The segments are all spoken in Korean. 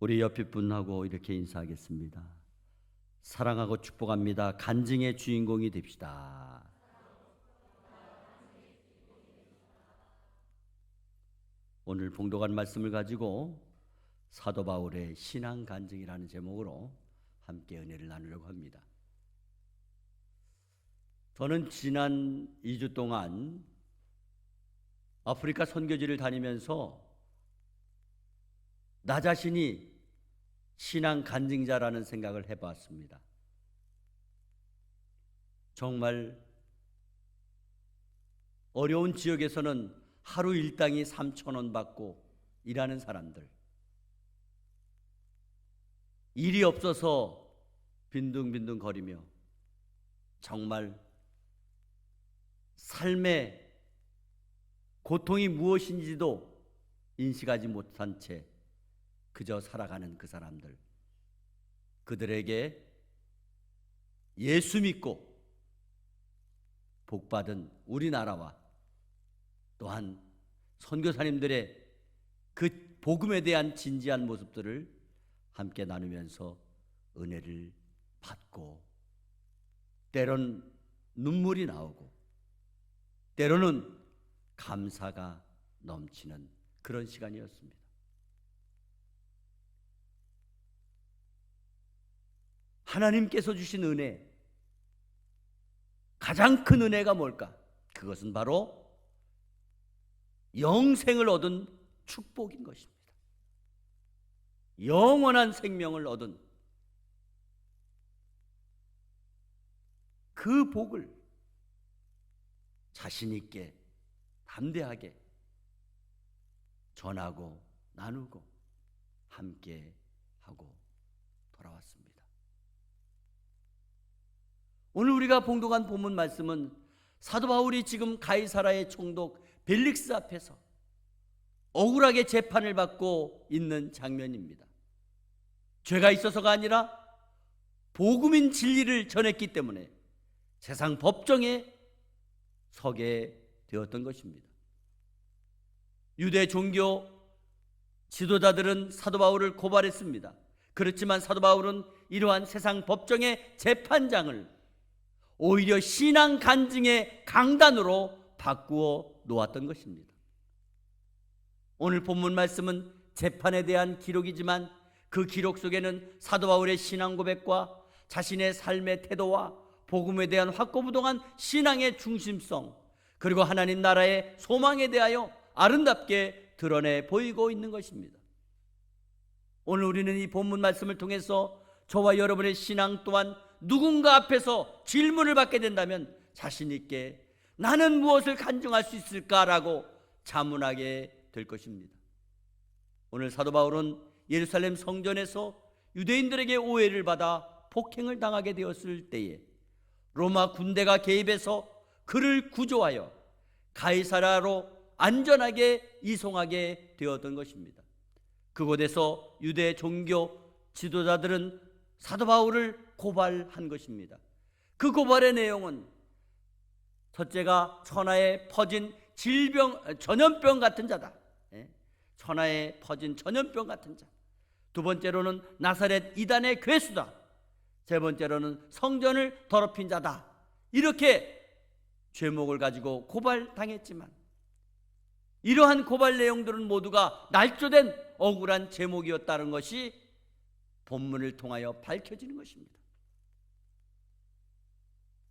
우리 옆에 분하고 이렇게 인사하겠습니다. 사랑하고 축복합니다. 간증의 주인공이 됩시다. 오늘 봉독한 말씀을 가지고 사도 바울의 신앙 간증이라는 제목으로 함께 은혜를 나누려고 합니다. 저는 지난 2주 동안 아프리카 선교지를 다니면서 나 자신이 신앙 간증자라는 생각을 해봤습니다. 정말 어려운 지역에서는 하루 일당이 3,000원 받고 일하는 사람들, 일이 없어서 빈둥빈둥 거리며 정말 삶의 고통이 무엇인지도 인식하지 못한 채 그저 살아가는 그 사람들, 그들에게 예수 믿고 복받은 우리나라와 또한 선교사님들의 그 복음에 대한 진지한 모습들을 함께 나누면서 은혜를 받고 때론 눈물이 나오고 때로는 감사가 넘치는 그런 시간이었습니다. 하나님께서 주신 은혜, 가장 큰 은혜가 뭘까? 그것은 바로 영생을 얻은 축복인 것입니다. 영원한 생명을 얻은 그 복을 자신 있게 담대하게 전하고 나누고 함께 하고 돌아왔습니다. 오늘 우리가 봉독한 본문 말씀은 사도 바울이 지금 가이사라의 총독 벨릭스 앞에서 억울하게 재판을 받고 있는 장면입니다. 죄가 있어서가 아니라 복음인 진리를 전했기 때문에 세상 법정에 서게 되었던 것입니다. 유대 종교 지도자들은 사도 바울을 고발했습니다. 그렇지만 사도 바울은 이러한 세상 법정의 재판장을 오히려 신앙 간증의 강단으로 바꾸어 놓았던 것입니다. 오늘 본문 말씀은 재판에 대한 기록이지만 그 기록 속에는 사도 바울의 신앙 고백과 자신의 삶의 태도와 복음에 대한 확고부동한 신앙의 중심성, 그리고 하나님 나라의 소망에 대하여 아름답게 드러내 보이고 있는 것입니다. 오늘 우리는 이 본문 말씀을 통해서 저와 여러분의 신앙 또한 누군가 앞에서 질문을 받게 된다면 자신 있게 나는 무엇을 간증할 수 있을까라고 자문하게 될 것입니다. 오늘 사도 바울은 예루살렘 성전에서 유대인들에게 오해를 받아 폭행을 당하게 되었을 때에 로마 군대가 개입해서 그를 구조하여 가이사라로 안전하게 이송하게 되었던 것입니다. 그곳에서 유대 종교 지도자들은 사도 바울을 고발한 것입니다. 그 고발의 내용은 첫째가 천하에 퍼진 전염병 같은 자다. 천하에 퍼진 전염병 같은 자. 두 번째로는 나사렛 이단의 괴수다. 세 번째로는 성전을 더럽힌 자다. 이렇게 죄목을 가지고 고발당했지만 이러한 고발 내용들은 모두가 날조된 억울한 제목이었다는 것이 본문을 통하여 밝혀지는 것입니다.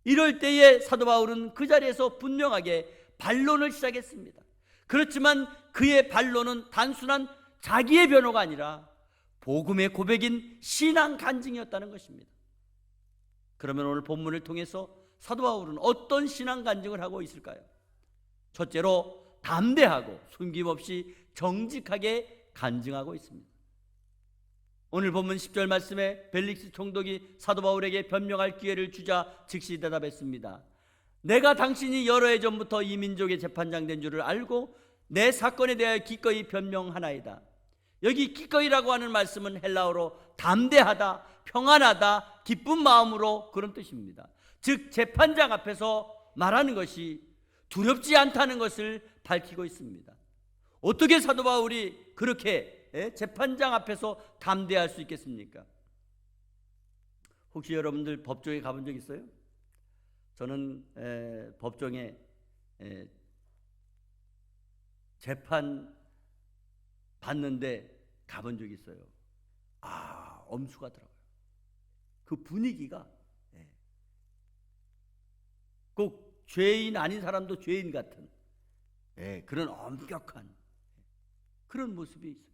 이럴 때에 사도 바울은 그 자리에서 분명하게 반론을 시작했습니다. 그렇지만 그의 반론은 단순한 자기의 변호가 아니라 복음의 고백인 신앙 간증이었다는 것입니다. 그러면 오늘 본문을 통해서 사도 바울은 어떤 신앙 간증을 하고 있을까요? 첫째로 담대하고 숨김없이 정직하게 간증하고 있습니다. 오늘 본문 10절 말씀에 벨릭스 총독이 사도 바울에게 변명할 기회를 주자 즉시 대답했습니다. 내가 당신이 여러 해 전부터 이 민족의 재판장 된 줄을 알고 내 사건에 대하여 기꺼이 변명하나이다. 여기 기꺼이라고 하는 말씀은 헬라어로 담대하다, 평안하다, 기쁜 마음으로 그런 뜻입니다. 즉 재판장 앞에서 말하는 것이 두렵지 않다는 것을 밝히고 있습니다. 어떻게 사도 바울이 그렇게 재판장 앞에서 담대할 수 있겠습니까? 혹시 여러분들 법정에 가본 적 있어요? 저는 법정에 재판 받는데 가본 적이 있어요. 엄숙하더라고요. 그 분위기가 꼭 죄인 아닌 사람도 죄인 같은 그런 엄격한 그런 모습이 있어요.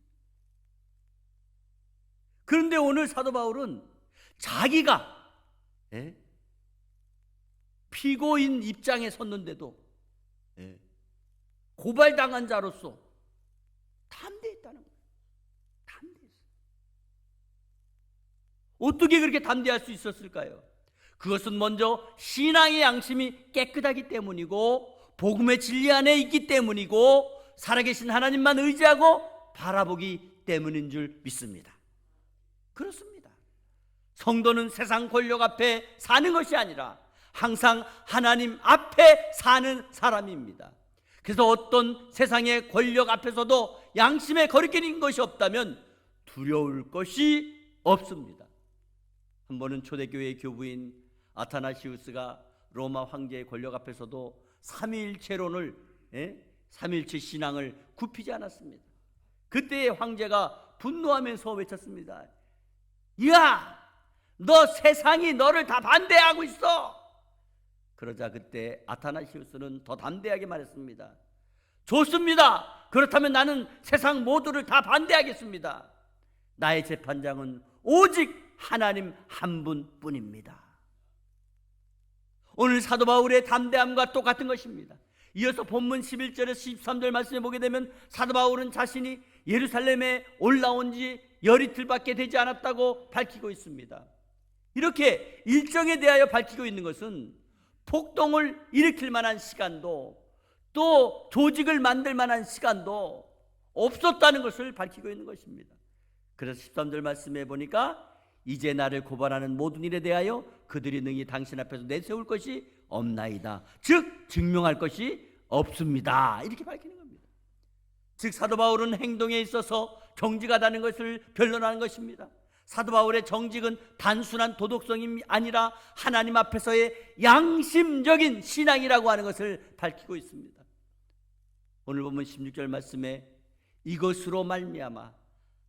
그런데 오늘 사도 바울은 자기가 피고인 입장에 섰는데도 고발당한 자로서 담대했다는 거예요. 담대했어요. 어떻게 그렇게 담대할 수 있었을까요? 그것은 먼저 신앙의 양심이 깨끗하기 때문이고 복음의 진리 안에 있기 때문이고 살아계신 하나님만 의지하고 바라보기 때문인 줄 믿습니다. 그렇습니다. 성도는 세상 권력 앞에 사는 것이 아니라 항상 하나님 앞에 사는 사람입니다. 그래서 어떤 세상의 권력 앞에서도 양심에 거리끼는 것이 없다면 두려울 것이 없습니다. 한 번은 초대교회의 교부인 아타나시우스가 로마 황제의 권력 앞에서도 삼위일체론을 삼위일체 신앙을 굽히지 않았습니다. 그때 황제가 분노하면서 외쳤습니다. 야, 너 세상이 너를 다 반대하고 있어. 그러자 그때 아타나시우스는 더 담대하게 말했습니다. 좋습니다. 그렇다면 나는 세상 모두를 다 반대하겠습니다. 나의 재판장은 오직 하나님 한 분뿐입니다. 오늘 사도 바울의 담대함과 똑같은 것입니다. 이어서 본문 11절에서 13절 말씀에 보게 되면 사도 바울은 자신이 예루살렘에 올라온 지 열이틀밖에 되지 않았다고 밝히고 있습니다. 이렇게 일정에 대하여 밝히고 있는 것은 폭동을 일으킬 만한 시간도 또 조직을 만들 만한 시간도 없었다는 것을 밝히고 있는 것입니다. 그래서 13절 말씀에 보니까 이제 나를 고발하는 모든 일에 대하여 그들이 능히 당신 앞에서 내세울 것이 없나이다. 즉 증명할 것이 없습니다. 이렇게 밝히는 겁니다. 즉 사도 바울은 행동에 있어서 정직하다는 것을 변론하는 것입니다. 사도 바울의 정직은 단순한 도덕성이 아니라 하나님 앞에서의 양심적인 신앙이라고 하는 것을 밝히고 있습니다. 오늘 보면 16절 말씀에 이것으로 말미암아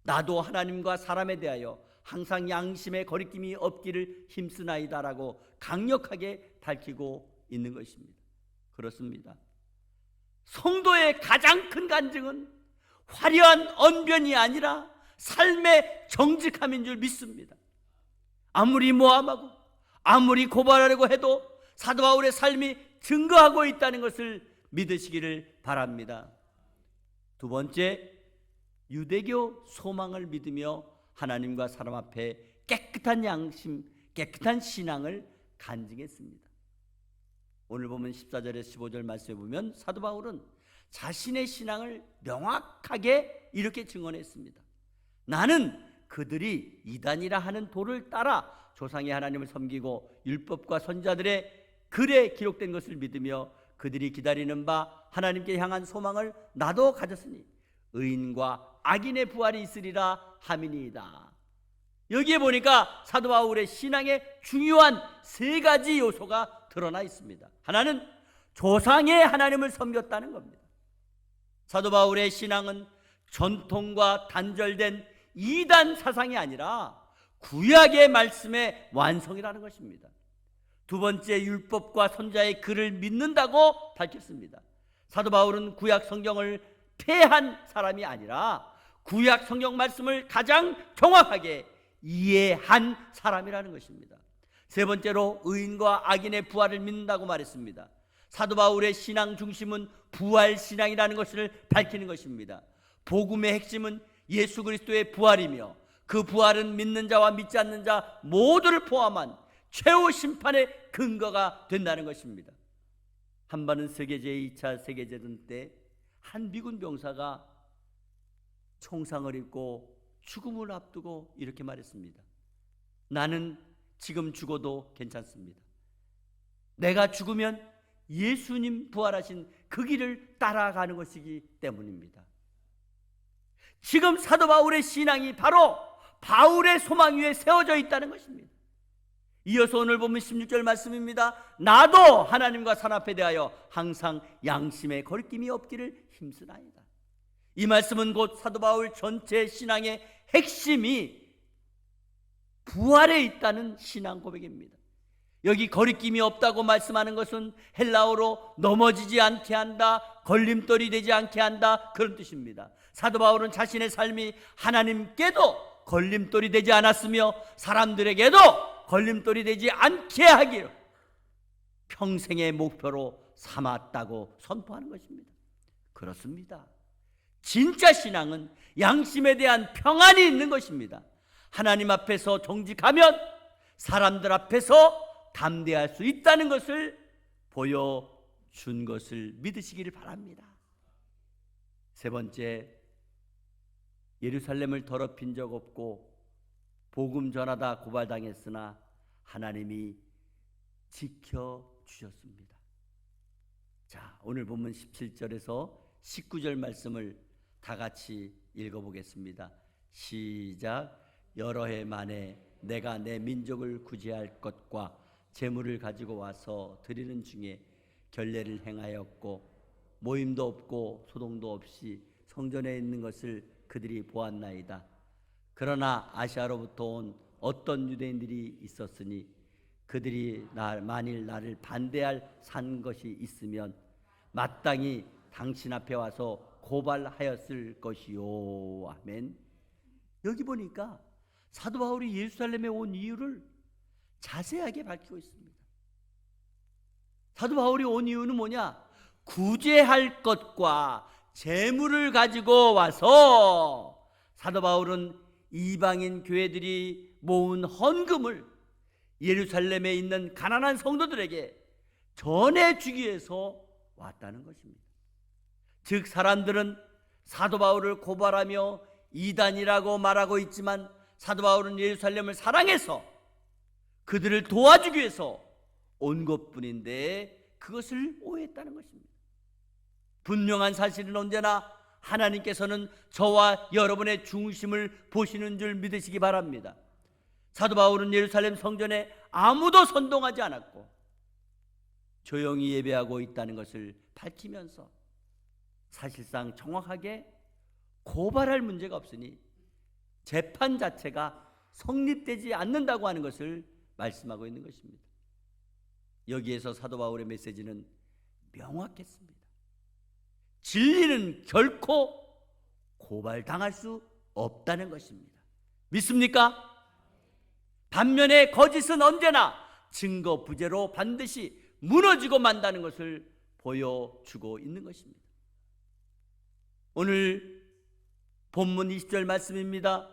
나도 하나님과 사람에 대하여 항상 양심의 거리낌이 없기를 힘쓰나이다라고 강력하게 밝히고 있는 것입니다. 그렇습니다. 성도의 가장 큰 간증은 화려한 언변이 아니라 삶의 정직함인 줄 믿습니다. 아무리 모함하고 아무리 고발하려고 해도 사도 바울의 삶이 증거하고 있다는 것을 믿으시기를 바랍니다. 두 번째, 유대교 소망을 믿으며 하나님과 사람 앞에 깨끗한 양심, 깨끗한 신앙을 간증했습니다. 오늘 보면 14절에서 15절 말씀에 보면 사도 바울은 자신의 신앙을 명확하게 이렇게 증언했습니다. 나는 그들이 이단이라 하는 도를 따라 조상의 하나님을 섬기고 율법과 선지자들의 글에 기록된 것을 믿으며 그들이 기다리는 바 하나님께 향한 소망을 나도 가졌으니 의인과 악인의 부활이 있으리라 함이니이다. 여기에 보니까 사도 바울의 신앙의 중요한 세 가지 요소가 드러나 있습니다. 하나는 조상의 하나님을 섬겼다는 겁니다. 사도 바울의 신앙은 전통과 단절된 이단 사상이 아니라 구약의 말씀의 완성이라는 것입니다. 두 번째, 율법과 선지자의 글을 믿는다고 밝혔습니다. 사도 바울은 구약 성경을 폐한 사람이 아니라 구약 성경 말씀을 가장 정확하게 이해한 사람이라는 것입니다. 세 번째로 의인과 악인의 부활을 믿는다고 말했습니다. 사도 바울의 신앙 중심은 부활 신앙이라는 것을 밝히는 것입니다. 복음의 핵심은 예수 그리스도의 부활이며 그 부활은 믿는 자와 믿지 않는 자 모두를 포함한 최후 심판의 근거가 된다는 것입니다. 한 번은 세계 제2차 세계대전 때 한 미군 병사가 총상을 입고 죽음을 앞두고 이렇게 말했습니다. 나는 지금 죽어도 괜찮습니다. 내가 죽으면 예수님 부활하신 그 길을 따라가는 것이기 때문입니다. 지금 사도 바울의 신앙이 바로 바울의 소망 위에 세워져 있다는 것입니다. 이어서 오늘 보면 16절 말씀입니다. 나도 하나님과 산 앞에 대하여 항상 양심의 거리낌이 없기를 힘쓰나이다. 이 말씀은 곧 사도 바울 전체 신앙의 핵심이 부활에 있다는 신앙 고백입니다. 여기 거리낌이 없다고 말씀하는 것은 헬라어로 넘어지지 않게 한다, 걸림돌이 되지 않게 한다, 그런 뜻입니다. 사도 바울은 자신의 삶이 하나님께도 걸림돌이 되지 않았으며 사람들에게도 걸림돌이 되지 않게 하기로 평생의 목표로 삼았다고 선포하는 것입니다. 그렇습니다. 진짜 신앙은 양심에 대한 평안이 있는 것입니다. 하나님 앞에서 정직하면 사람들 앞에서 담대할 수 있다는 것을 보여준 것을 믿으시기를 바랍니다. 세 번째, 예루살렘을 더럽힌 적 없고 복음 전하다 고발당했으나 하나님이 지켜주셨습니다. 자, 오늘 본문 17절에서 19절 말씀을 다 같이 읽어보겠습니다. 시작. 여러 해 만에 내가 내 민족을 구제할 것과 재물을 가지고 와서 드리는 중에 결례를 행하였고 모임도 없고 소동도 없이 성전에 있는 것을 그들이 보았나이다. 그러나 아시아로부터 온 어떤 유대인들이 있었으니 그들이 만일 나를 반대할 산 것이 있으면 마땅히 당신 앞에 와서 고발하였을 것이요. 아멘. 여기 보니까 사도 바울이 예루살렘에 온 이유를 자세하게 밝히고 있습니다. 사도 바울이 온 이유는 뭐냐? 구제할 것과 재물을 가지고 와서 사도 바울은 이방인 교회들이 모은 헌금을 예루살렘에 있는 가난한 성도들에게 전해주기 위해서 왔다는 것입니다. 즉 사람들은 사도 바울을 고발하며 이단이라고 말하고 있지만 사도 바울은 예루살렘을 사랑해서 그들을 도와주기 위해서 온 것뿐인데 그것을 오해했다는 것입니다. 분명한 사실은 언제나 하나님께서는 저와 여러분의 중심을 보시는 줄 믿으시기 바랍니다. 사도 바울은 예루살렘 성전에 아무도 선동하지 않았고 조용히 예배하고 있다는 것을 밝히면서 사실상 정확하게 고발할 문제가 없으니 재판 자체가 성립되지 않는다고 하는 것을 말씀하고 있는 것입니다. 여기에서 사도 바울의 메시지는 명확했습니다. 진리는 결코 고발당할 수 없다는 것입니다. 믿습니까? 반면에 거짓은 언제나 증거 부재로 반드시 무너지고 만다는 것을 보여주고 있는 것입니다. 오늘 본문 20절 말씀입니다.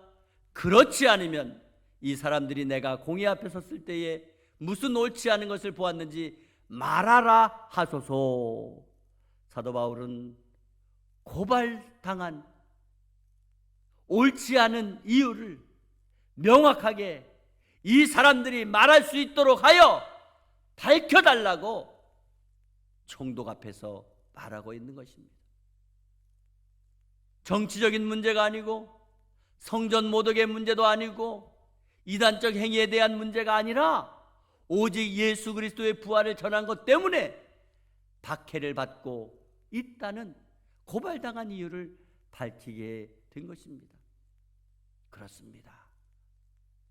그렇지 않으면 이 사람들이 내가 공의 앞에 섰을 때에 무슨 옳지 않은 것을 보았는지 말하라 하소서. 사도 바울은 고발당한 옳지 않은 이유를 명확하게 이 사람들이 말할 수 있도록 하여 밝혀달라고 총독 앞에서 말하고 있는 것입니다. 정치적인 문제가 아니고 성전 모독의 문제도 아니고 이단적 행위에 대한 문제가 아니라 오직 예수 그리스도의 부활을 전한 것 때문에 박해를 받고 있다는 고발당한 이유를 밝히게 된 것입니다. 그렇습니다.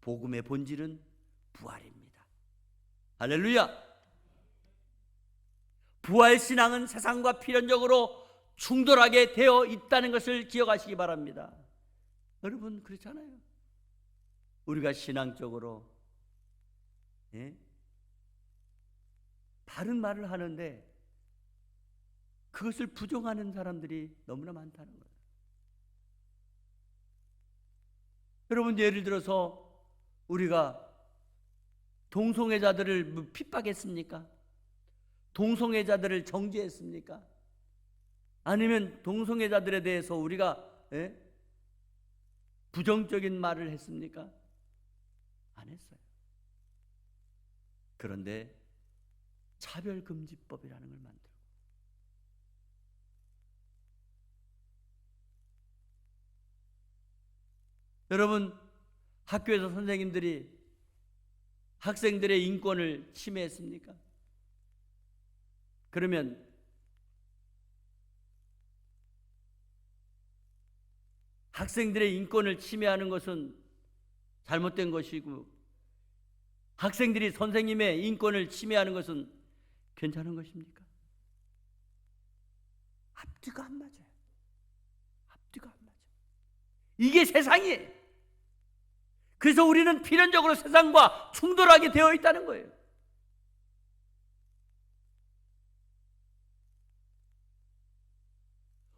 복음의 본질은 부활입니다. 할렐루야. 부활신앙은 세상과 필연적으로 충돌하게 되어 있다는 것을 기억하시기 바랍니다. 여러분 그렇잖아요. 우리가 신앙적으로 바른 말을 하는데 그것을 부정하는 사람들이 너무나 많다는 거예요. 여러분 예를 들어서 우리가 동성애자들을 핍박했습니까? 동성애자들을 정죄했습니까? 아니면 동성애자들에 대해서 우리가 부정적인 말을 했습니까? 안 했어요. 그런데 차별금지법이라는 걸 만들고 여러분, 학교에서 선생님들이 학생들의 인권을 침해했습니까? 그러면 학생들의 인권을 침해하는 것은 잘못된 것이고, 학생들이 선생님의 인권을 침해하는 것은 괜찮은 것입니까? 앞뒤가 안 맞아요. 앞뒤가 안 맞아요. 이게 세상이에요. 그래서 우리는 필연적으로 세상과 충돌하게 되어 있다는 거예요.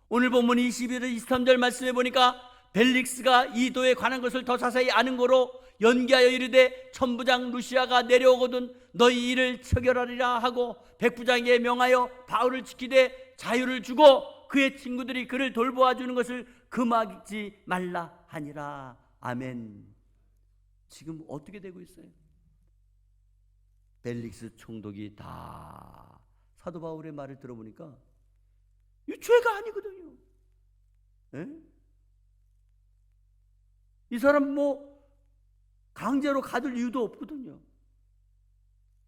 오늘 본문 21절 23절 말씀해 보니까 벨릭스가 이 도에 관한 것을 더 자세히 아는 거로 연기하여 이르되 천부장 루시아가 내려오거든 너희 이를 처결하리라 하고 백부장에게 명하여 바울을 지키되 자유를 주고 그의 친구들이 그를 돌보아 주는 것을 금하지 말라 하니라. 아멘. 지금 어떻게 되고 있어요? 벨릭스 총독이 다 사도 바울의 말을 들어보니까 이 죄가 아니거든요. 에? 이 사람 강제로 가둘 이유도 없거든요.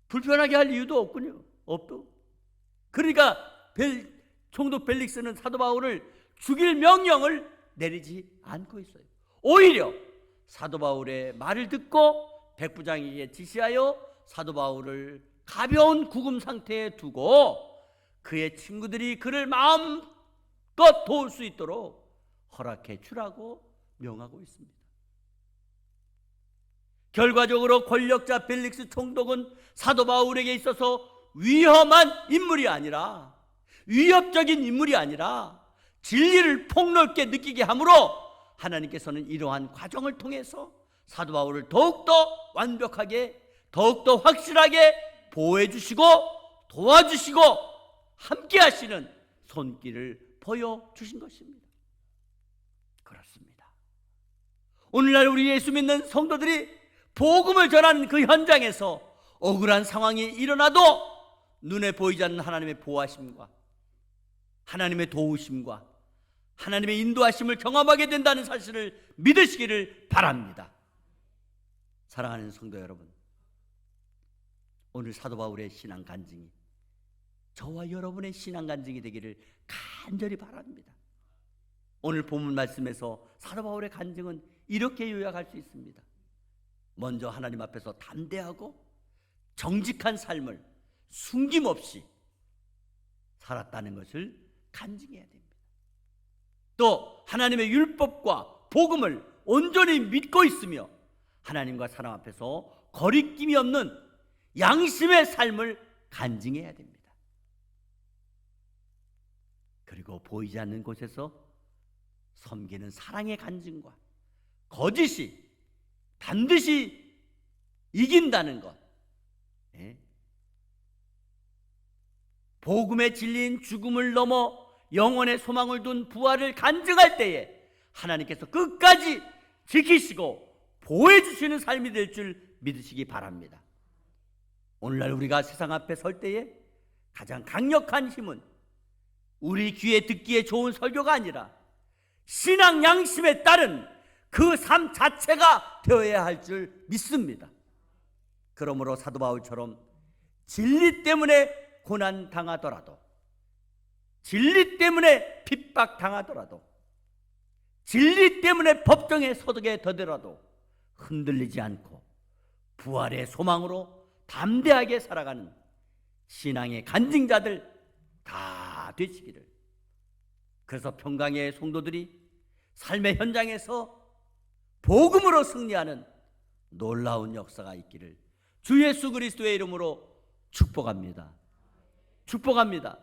불편하게 할 이유도 없군요. 없도. 그러니까 총독 벨릭스는 사도 바울을 죽일 명령을 내리지 않고 있어요. 오히려 사도 바울의 말을 듣고 백부장에게 지시하여 사도 바울을 가벼운 구금 상태에 두고 그의 친구들이 그를 마음껏 도울 수 있도록 허락해 주라고 명하고 있습니다. 결과적으로 권력자 벨릭스 총독은 사도 바울에게 있어서 위험한 인물이 아니라, 위협적인 인물이 아니라 진리를 폭넓게 느끼게 함으로 하나님께서는 이러한 과정을 통해서 사도 바울을 더욱더 완벽하게, 더욱더 확실하게 보호해 주시고 도와주시고 함께 하시는 손길을 보여주신 것입니다. 그렇습니다. 오늘날 우리 예수 믿는 성도들이 복음을 전하는 그 현장에서 억울한 상황이 일어나도 눈에 보이지 않는 하나님의 보호하심과 하나님의 도우심과 하나님의 인도하심을 경험하게 된다는 사실을 믿으시기를 바랍니다. 사랑하는 성도 여러분, 오늘 사도 바울의 신앙 간증이 저와 여러분의 신앙 간증이 되기를 간절히 바랍니다. 오늘 본문 말씀에서 사도 바울의 간증은 이렇게 요약할 수 있습니다. 먼저 하나님 앞에서 담대하고 정직한 삶을 숨김없이 살았다는 것을 간증해야 됩니다. 또 하나님의 율법과 복음을 온전히 믿고 있으며 하나님과 사람 앞에서 거리낌이 없는 양심의 삶을 간증해야 됩니다. 그리고 보이지 않는 곳에서 섬기는 사랑의 간증과 거짓이 반드시 이긴다는 것, 복음의 진리인 죽음을 넘어 영원의 소망을 둔 부활을 간증할 때에 하나님께서 끝까지 지키시고 보호해 주시는 삶이 될 줄 믿으시기 바랍니다. 오늘날 우리가 세상 앞에 설 때에 가장 강력한 힘은 우리 귀에 듣기에 좋은 설교가 아니라 신앙 양심에 따른 그 삶 자체가 되어야 할 줄 믿습니다. 그러므로 사도 바울처럼 진리 때문에 고난 당하더라도, 진리 때문에 핍박 당하더라도, 진리 때문에 법정에 서게 되더라도 흔들리지 않고 부활의 소망으로 담대하게 살아가는 신앙의 간증자들 다 되시기를. 그래서 평강의 성도들이 삶의 현장에서 복음으로 승리하는 놀라운 역사가 있기를 주 예수 그리스도의 이름으로 축복합니다. 축복합니다.